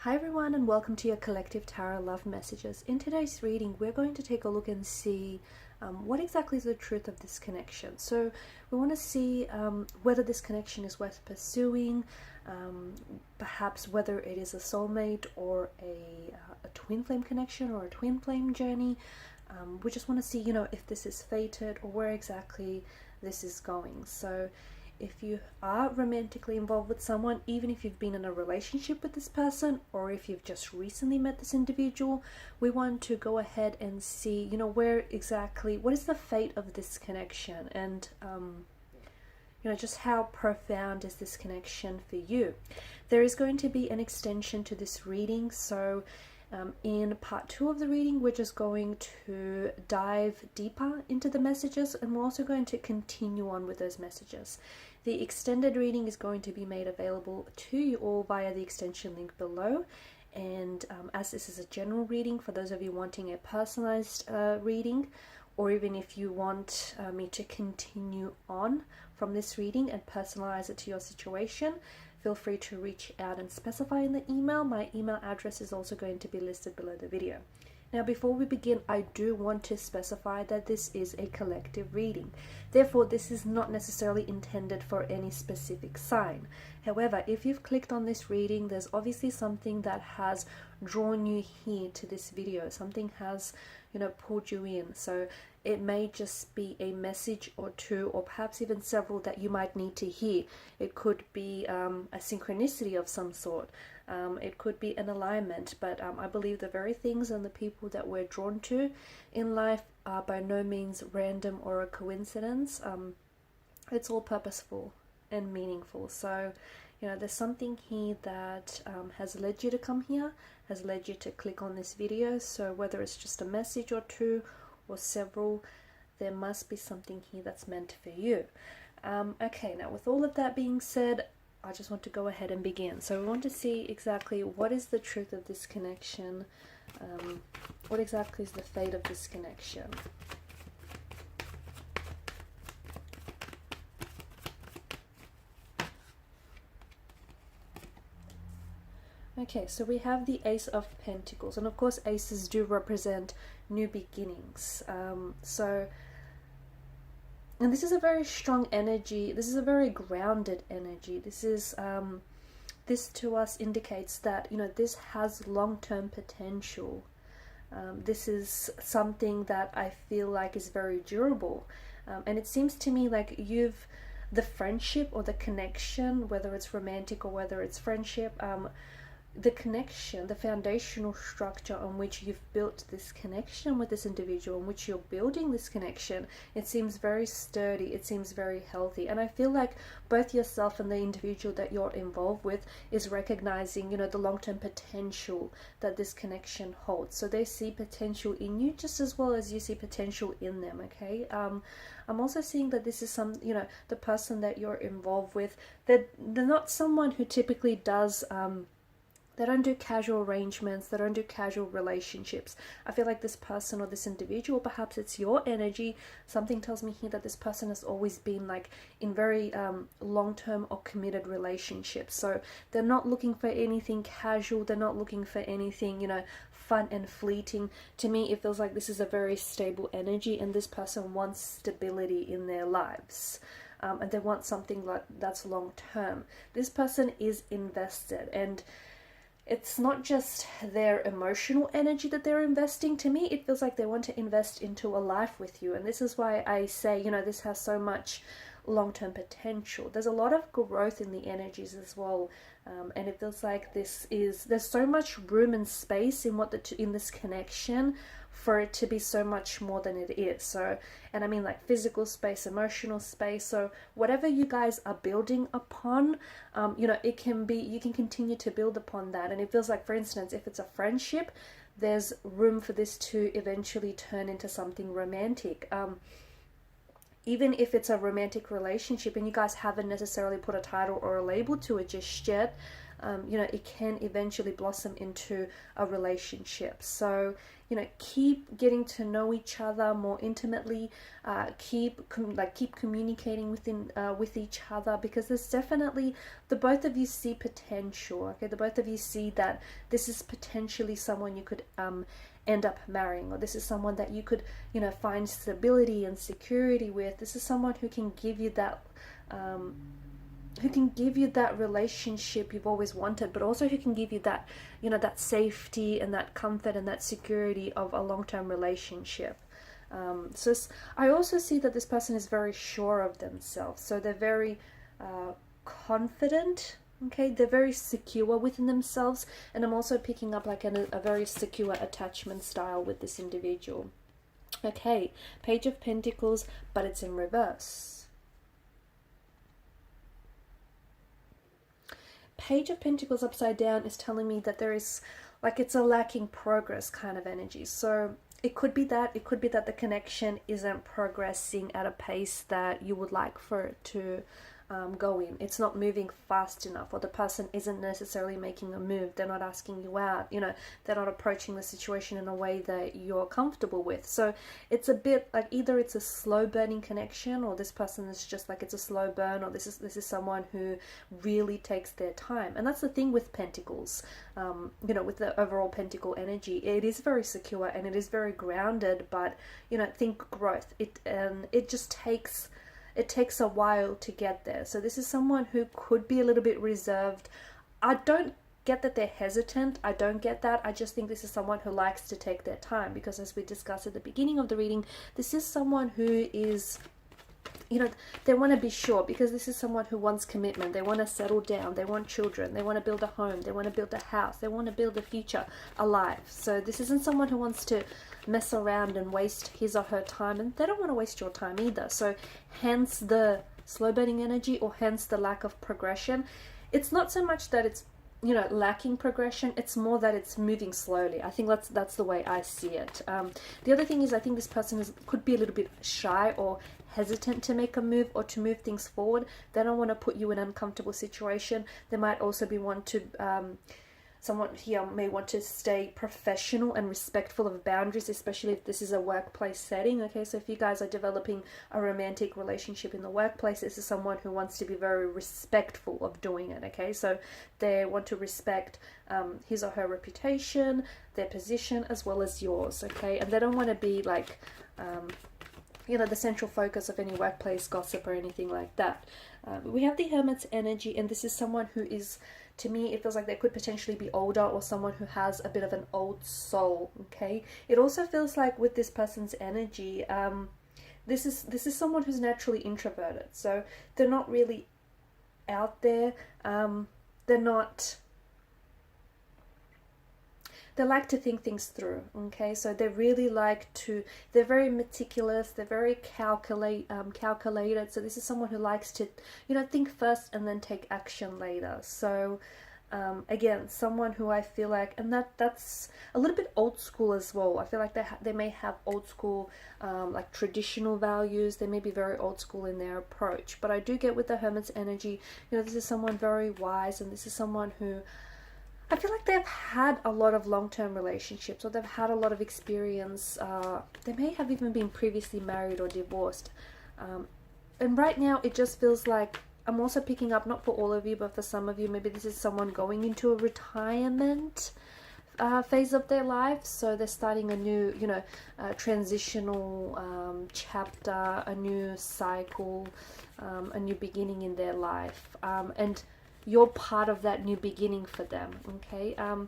Hi everyone, and welcome to your collective tarot love messages. In today's reading, we're going to take a look and see what exactly is the truth of this connection. So we want to see whether this connection is worth pursuing, perhaps whether it is a soulmate or a twin flame connection or a twin flame journey. We just want to see, if this is fated or where exactly this is going. So if you are romantically involved with someone, even if you've been in a relationship with this person or if you've just recently met this individual, we want to go ahead and see, where exactly, what is the fate of this connection, and just how profound is this connection for you. There is going to be an extension to this reading, so in part 2 of the reading, we're just going to dive deeper into the messages, and we're also going to continue on with those messages. The extended reading is going to be made available to you all via the extension link below. And as this is a general reading, for those of you wanting a personalized reading, or even if you want me to continue on from this reading and personalize it to your situation, feel free to reach out and specify in the email. My email address is also going to be listed below the video. Now, before we begin, I do want to specify that this is a collective reading. Therefore, this is not necessarily intended for any specific sign. However, if you've clicked on this reading, there's obviously something that has drawn you here to this video. Something has, pulled you in. So it may just be a message or two, or perhaps even several that you might need to hear. It could be a synchronicity of some sort. It could be an alignment, but I believe the very things and the people that we're drawn to in life are by no means random or a coincidence. It's all purposeful and meaningful. So, there's something here that has led you to come here, has led you to click on this video. So whether it's just a message or two or several, there must be something here that's meant for you. Okay, now with all of that being said, I just want to go ahead and begin. So we want to see exactly what is the truth of this connection. What exactly is the fate of this connection? Okay, so we have the Ace of Pentacles, and of course aces do represent new beginnings. And this is a very strong energy. This is a very grounded energy. This is this to us indicates that this has long-term potential. This is something that I feel like is very durable, and it seems to me like the friendship or the connection, whether it's romantic or whether it's friendship, the connection, the foundational structure on which you've built this connection with this individual, on which you're building this connection, it seems very sturdy, it seems very healthy. And I feel like both yourself and the individual that you're involved with is recognizing, the long-term potential that this connection holds. So they see potential in you just as well as you see potential in them, okay? I'm also seeing that this is the person that you're involved with, that they're not someone who typically does they don't do casual arrangements, they don't do casual relationships. I feel like this person or this individual, perhaps it's your energy, something tells me here that this person has always been like in very long-term or committed relationships. So they're not looking for anything casual, they're not looking for anything, fun and fleeting. To me, it feels like this is a very stable energy, and this person wants stability in their lives. And they want something like that's long-term. This person is invested, and it's not just their emotional energy that they're investing. To me, it feels like they want to invest into a life with you. And this is why I say, this has so much long-term potential. There's a lot of growth in the energies as well. And it feels like there's so much room and space in in this connection for it to be so much more than it is. So, and I mean like physical space, emotional space. So whatever you guys are building upon, it can be, you can continue to build upon that. And it feels like, for instance, if it's a friendship, there's room for this to eventually turn into something romantic. Even if it's a romantic relationship and you guys haven't necessarily put a title or a label to it just yet, you know, it can eventually blossom into a relationship. So, you know, keep getting to know each other more intimately, keep communicating with each other, because there's definitely, the both of you see potential. Okay, the both of you see that this is potentially someone you could end up marrying, or this is someone that you could, you know, find stability and security with. This is someone who can give you that relationship you've always wanted, but also who can give you that, you know, that safety and that comfort and that security of a long-term relationship. So I also see that this person is very sure of themselves. So they're very confident. Okay, they're very secure within themselves, and I'm also picking up like a very secure attachment style with this individual. Okay, Page of Pentacles, but it's in reverse. Page of Pentacles upside down is telling me that there is, like, it's a lacking progress kind of energy. So it could be that the connection isn't progressing at a pace that you would like for it to go in. It's not moving fast enough, or the person isn't necessarily making a move. They're not asking you out, you know, they're not approaching the situation in a way that you're comfortable with. So it's a bit like either it's a slow burning connection, or this person is just like, it's a slow burn, or this is someone who really takes their time. And that's the thing with Pentacles, you know, with the overall Pentacle energy, it is very secure and it is very grounded, but, you know, think growth. It just takes a while to get there. So this is someone who could be a little bit reserved. I don't get that they're hesitant. I don't get that. I just think this is someone who likes to take their time, because as we discussed at the beginning of the reading, this is someone who is, you know, they want to be sure, because this is someone who wants commitment. They want to settle down. They want children. They want to build a home. They want to build a house. They want to build a future, a life. So this isn't someone who wants to mess around and waste his or her time, and they don't want to waste your time either. So hence the slow burning energy, or hence the lack of progression. It's not so much that it's, you know, lacking progression, it's more that it's moving slowly. I think that's the way I see it. The other thing is, I think this person could be a little bit shy or hesitant to make a move or to move things forward. They don't want to put you in an uncomfortable situation. They might also be someone here may want to stay professional and respectful of boundaries, especially if this is a workplace setting. Okay, so if you guys are developing a romantic relationship in the workplace, this is someone who wants to be very respectful of doing it. Okay, so they want to respect his or her reputation, their position, as well as yours. Okay, and they don't want to be like, you know, the central focus of any workplace gossip or anything like that. We have the Hermit's energy, and this is someone who is, to me, it feels like they could potentially be older, or someone who has a bit of an old soul. Okay, it also feels like with this person's energy, this is someone who's naturally introverted, so they're not really out there. They like to think things through. Okay, so they really they're very meticulous, they're very calculated. So this is someone who likes to, you know, think first and then take action later. So again, someone who I feel like, and that's a little bit old school as well. I feel like they may have old school, like traditional values. They may be very old school in their approach. But I do get with the Hermit's energy, you know, this is someone very wise, and this is someone who, I feel like they've had a lot of long-term relationships, or they've had a lot of experience. They may have even been previously married or divorced. And right now it just feels like, I'm also picking up, not for all of you, but for some of you, maybe this is someone going into a retirement phase of their life. So they're starting a new, you know, transitional chapter, a new cycle, a new beginning in their life. And you're part of that new beginning for them. Okay, I'm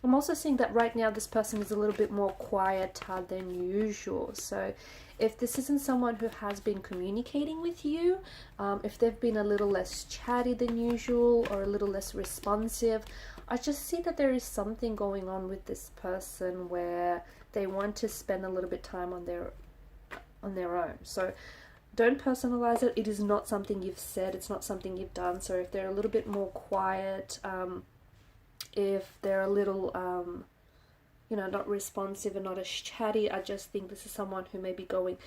also seeing that right now this person is a little bit more quieter than usual. So if this isn't someone who has been communicating with you, if they've been a little less chatty than usual, or a little less responsive, I just see that there is something going on with this person where they want to spend a little bit time on their own. So don't personalize it. It is not something you've said. It's not something you've done. So if they're a little bit more quiet, if they're a little, you know, not responsive and not as chatty, I just think this is someone who may be going,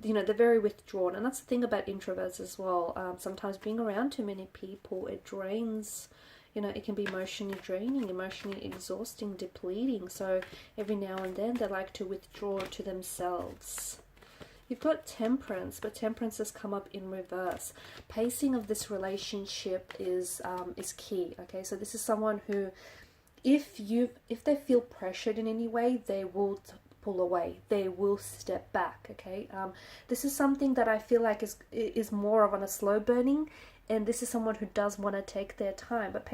you know, they're very withdrawn. And that's the thing about introverts as well. Sometimes being around too many people, it drains you know, it can be emotionally draining, emotionally exhausting, depleting. So every now and then they like to withdraw to themselves. You've got Temperance, but Temperance has come up in reverse. Pacing of this relationship is key. Okay, so this is someone who, if they feel pressured in any way, they will pull away. They will step back. Okay, this is something that I feel like is more of on a slow burning. And this is someone who does want to take their time. But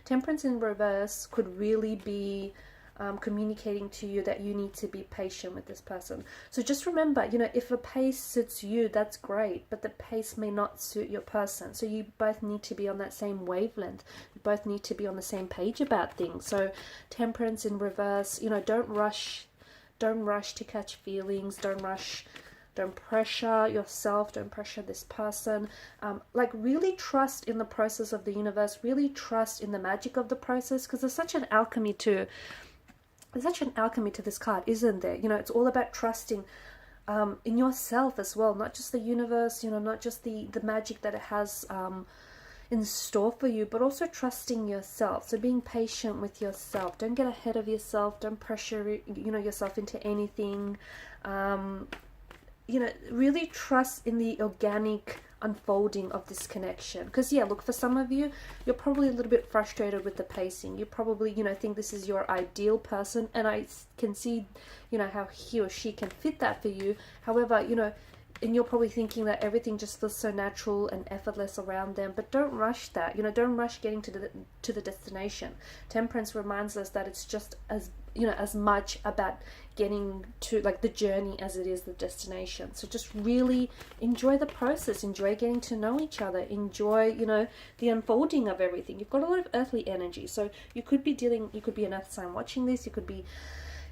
Temperance in reverse could really be communicating to you that you need to be patient with this person. So just remember, you know, if a pace suits you, that's great, but the pace may not suit your person. So you both need to be on that same wavelength. You both need to be on the same page about things. So Temperance in reverse, you know, don't rush to catch feelings. Don't pressure yourself, don't pressure this person. Like, really trust in the process of the universe, really trust in the magic of the process, because there's such an alchemy to this card, isn't there? You know, it's all about trusting in yourself as well, not just the universe, you know, not just the magic that it has in store for you, but also trusting yourself. So being patient with yourself. Don't get ahead of yourself. Don't pressure, you know, yourself into anything. You know, really trust in the organic unfolding of this connection. Because yeah, look, for some of you, you're probably a little bit frustrated with the pacing. You probably, you know, think this is your ideal person, and I can see, you know, how he or she can fit that for you. However, you know, and you're probably thinking that everything just feels so natural and effortless around them, but don't rush that. You know, don't rush getting to the destination. Temperance reminds us that it's just as, you know, as much about getting to, like, the journey as it is the destination. So just really enjoy the process, enjoy getting to know each other, enjoy, you know, the unfolding of everything. You've got a lot of earthly energy, so you could be an earth sign watching this, you could be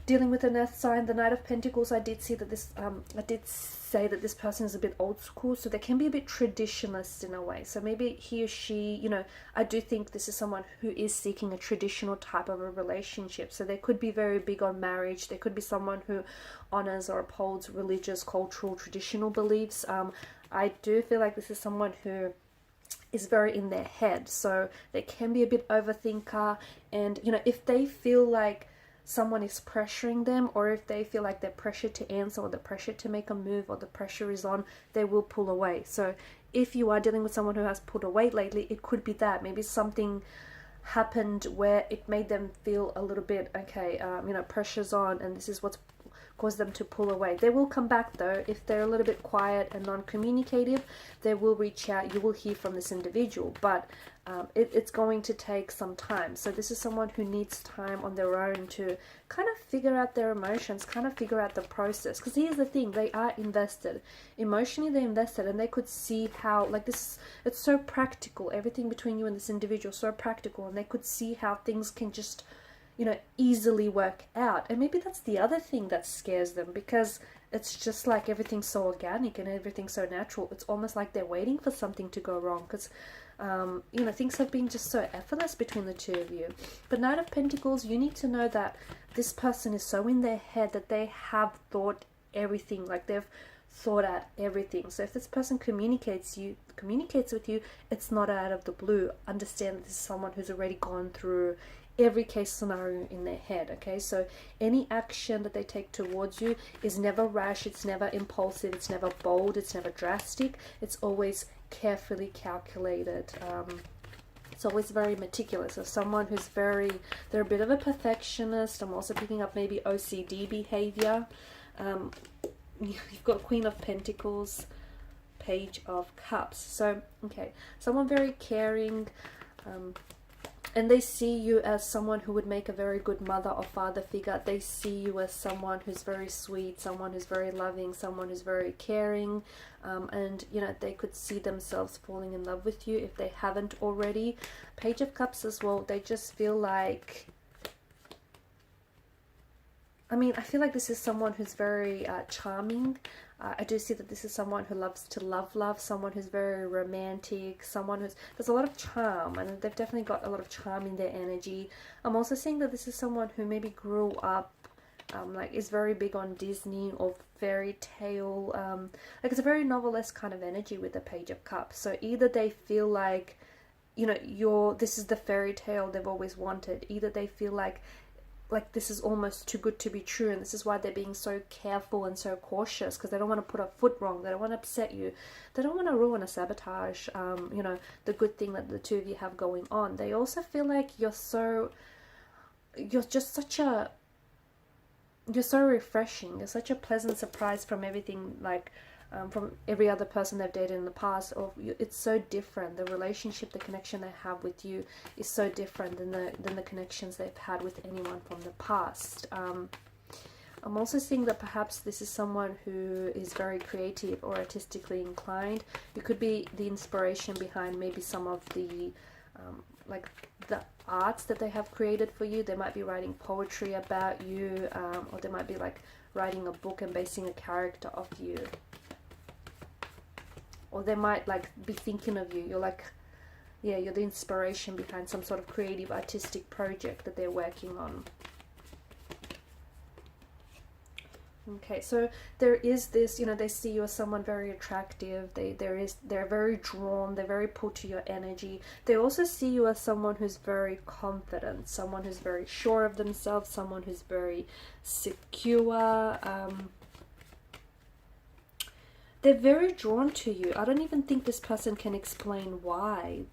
dealing with an earth sign. The Knight of Pentacles, I did say that this person is a bit old school, so they can be a bit traditionalist in a way. So maybe he or she, you know, I do think this is someone who is seeking a traditional type of a relationship. So they could be very big on marriage. They could be someone who honors or upholds religious, cultural, traditional beliefs. I do feel like this is someone who is very in their head, so they can be a bit overthinker. And, you know, if they feel like someone is pressuring them, or if they feel like they're pressured to answer, or the pressure to make a move, or the pressure is on, they will pull away. So if you are dealing with someone who has pulled away lately, it could be that maybe something happened where it made them feel a little bit, okay, you know, pressure's on, and this is what's caused them to pull away. They will come back though. If they're a little bit quiet and non-communicative, they will reach out. You will hear from this individual, but it's going to take some time. So this is someone who needs time on their own to kind of figure out their emotions, kind of figure out the process. Because here's the thing, they are invested. Emotionally, they're invested, and they could see how, like, this, it's so practical. Everything between you and this individual is so practical, and they could see how things can just, you know, easily work out. And maybe that's the other thing that scares them, because it's just like everything's so organic and everything's so natural. It's almost like they're waiting for something to go wrong, because you know, things have been just so effortless between the two of you. But Knight of Pentacles, you need to know that this person is so in their head that they have thought everything, like they've thought out everything. So if this person communicates with you, it's not out of the blue. Understand that this is someone who's already gone through every case scenario in their head. Okay, so any action that they take towards you is never rash, it's never impulsive, it's never bold, it's never drastic, it's always carefully calculated. It's always very meticulous. So someone who's they're a bit of a perfectionist. I'm also picking up maybe OCD behavior. You've got Queen of Pentacles, Page of Cups. So okay, someone very caring, and they see you as someone who would make a very good mother or father figure. They see you as someone who's very sweet, someone who's very loving, someone who's very caring, and, you know, they could see themselves falling in love with you if they haven't already. Page of Cups as well, they just feel like, I mean, I feel like this is someone who's very charming. I do see that this is someone who loves to love, someone who's very romantic, someone there's a lot of charm, and they've definitely got a lot of charm in their energy. I'm also seeing that this is someone who maybe grew up, like, is very big on Disney or fairy tale, like, it's a very novelesque kind of energy with the Page of Cups. So either they feel like, you know, this is the fairy tale they've always wanted. Either they feel like this is almost too good to be true, and this is why they're being so careful and so cautious, because they don't want to put a foot wrong, they don't want to upset you, they don't want to ruin or sabotage, you know, the good thing that the two of you have going on. They also feel like you're so refreshing, you're such a pleasant surprise from everything, like from every other person they've dated in the past, or it's so different. The relationship, the connection they have with you is so different than the connections they've had with anyone from the past. I'm also seeing that perhaps this is someone who is very creative or artistically inclined. It could be the inspiration behind maybe some of the like the arts that they have created for you. They might be writing poetry about you, or they might be like writing a book and basing a character off you. Or they might like be thinking of you. You're like, yeah, you're the inspiration behind some sort of creative artistic project that they're working on. Okay, so there is this, you know, they see you as someone very attractive. They're very drawn, they're very pulled to your energy. They also see you as someone who's very confident, someone who's very sure of themselves, someone who's very secure. They're very drawn to you. I don't even think this person can explain why.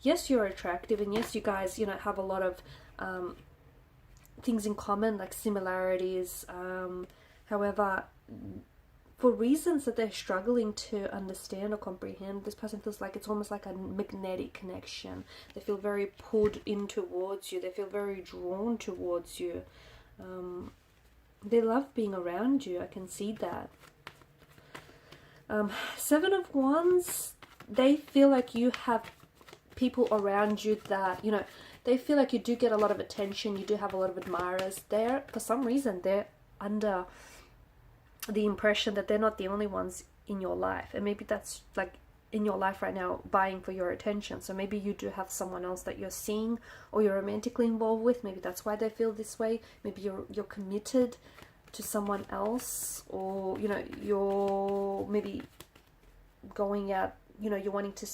Yes, you're attractive, and yes, you guys, you know, have a lot of things in common, like similarities. However, for reasons that they're struggling to understand or comprehend, this person feels like it's almost like a magnetic connection. They feel very pulled in towards you. They feel very drawn towards you. They love being around you. I can see that. Seven of Wands, they feel like you have people around you that, you know, they feel like you do get a lot of attention. You do have a lot of admirers. For some reason, they're under the impression that they're not the only ones in your life. And maybe that's like in your life right now, vying for your attention. So maybe you do have someone else that you're seeing or you're romantically involved with. Maybe that's why they feel this way. Maybe you're committed to someone else, or, you know, you're maybe going out, you know, you're wanting to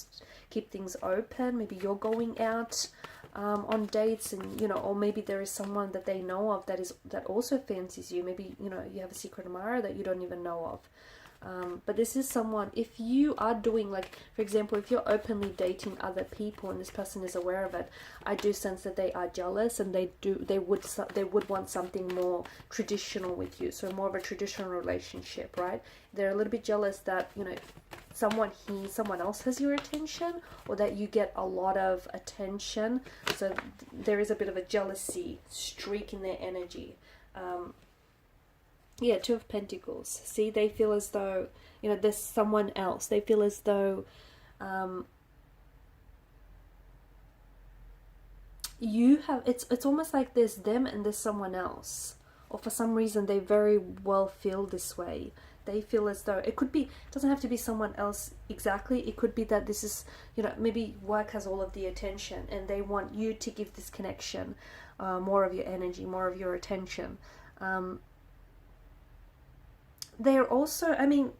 keep things open. Maybe you're going out on dates, and, you know, or maybe there is someone that they know of that also fancies you. Maybe, you know, you have a secret admirer that you don't even know of. But this is someone, if you are doing, like, for example, if you're openly dating other people and this person is aware of it, I do sense that they are jealous, and they would want something more traditional with you. So more of a traditional relationship, right? They're a little bit jealous that, you know, someone else has your attention, or that you get a lot of attention. So there is a bit of a jealousy streak in their energy. Yeah, Two of Pentacles. See, they feel as though, you know, there's someone else. They feel as though you have, it's almost like there's them and there's someone else. Or for some reason, they very well feel this way. They feel as though, it could be, it doesn't have to be someone else exactly. It could be that this is, you know, maybe work has all of the attention and they want you to give this connection more of your energy, more of your attention. They're also, I mean,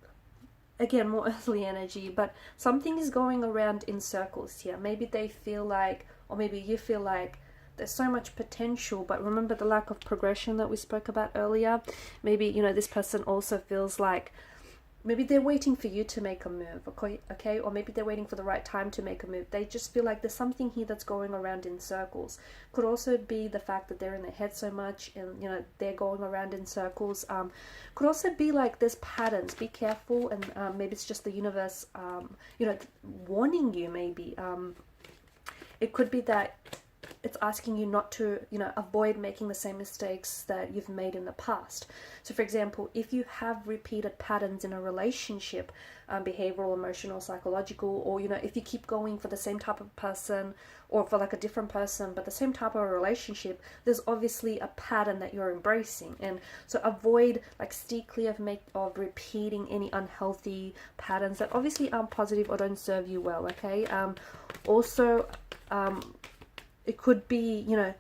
again, more earthly energy, but something is going around in circles here. Maybe they feel like, or maybe you feel like there's so much potential, but remember the lack of progression that we spoke about earlier? Maybe, you know, this person also feels like maybe they're waiting for you to make a move, okay? Or maybe they're waiting for the right time to make a move. They just feel like there's something here that's going around in circles. Could also be the fact that they're in their head so much and, you know, they're going around in circles. Could also be like there's patterns. Be careful, and maybe it's just the universe, you know, warning you maybe. It could be that it's asking you not to, you know, avoid making the same mistakes that you've made in the past. So for example, if you have repeated patterns in a relationship, behavioral, emotional, psychological, or, you know, if you keep going for the same type of person or for like a different person, but the same type of relationship, there's obviously a pattern that you're embracing. And so avoid, like, steer clear of repeating any unhealthy patterns that obviously aren't positive or don't serve you well, okay? It could be, you know,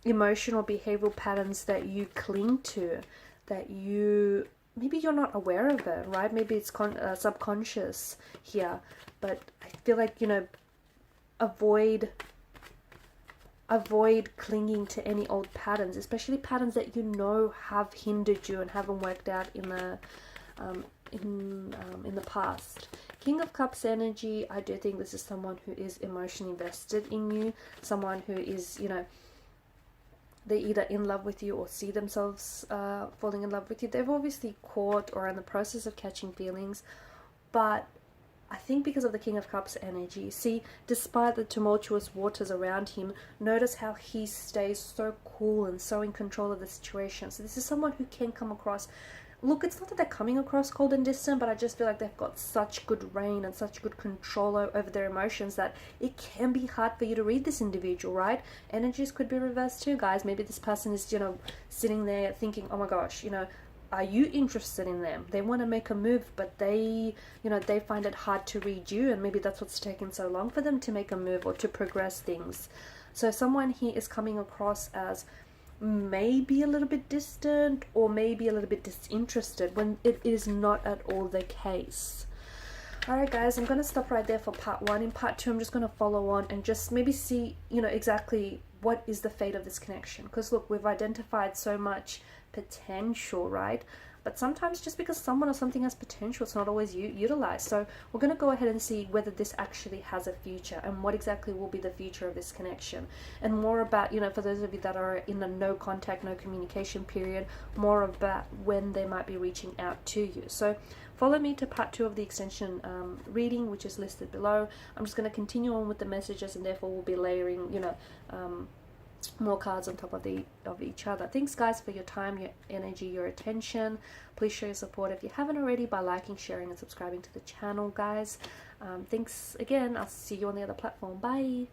emotional, behavioral patterns that you cling to, that you, maybe you're not aware of it, right? Maybe it's subconscious here, but I feel like, you know, avoid clinging to any old patterns, especially patterns that you know have hindered you and haven't worked out in the past. King of Cups energy, I do think this is someone who is emotionally invested in you, someone who is, you know, they're either in love with you or see themselves falling in love with you. They've obviously caught or are in the process of catching feelings, but I think because of the King of Cups energy, see, despite the tumultuous waters around him, notice how he stays so cool and so in control of the situation. So this is someone who can come across, look, it's not that they're coming across cold and distant, but I just feel like they've got such good reign and such good control over their emotions that it can be hard for you to read this individual, right? Energies could be reversed too, guys. Maybe this person is, you know, sitting there thinking, oh my gosh, you know, are you interested in them? They want to make a move, but they, you know, they find it hard to read you, and maybe that's what's taking so long for them to make a move or to progress things. So someone here is coming across as maybe a little bit distant or maybe a little bit disinterested, when it is not at all the case. Alright guys, I'm going to stop right there for part 1. In part 2, I'm just going to follow on and just maybe see, you know, exactly what is the fate of this connection. Because look, we've identified so much potential, right? But sometimes just because someone or something has potential, it's not always utilized. So we're going to go ahead and see whether this actually has a future and what exactly will be the future of this connection. And more about, you know, for those of you that are in a no contact, no communication period, more about when they might be reaching out to you. So follow me to part 2 of the extension reading, which is listed below. I'm just going to continue on with the messages, and therefore we'll be layering, you know, more cards on top of each other. Thanks guys for your time, your energy, your attention. Please show your support if you haven't already by liking, sharing and subscribing to the channel, guys. Thanks again. I'll see you on the other platform. Bye.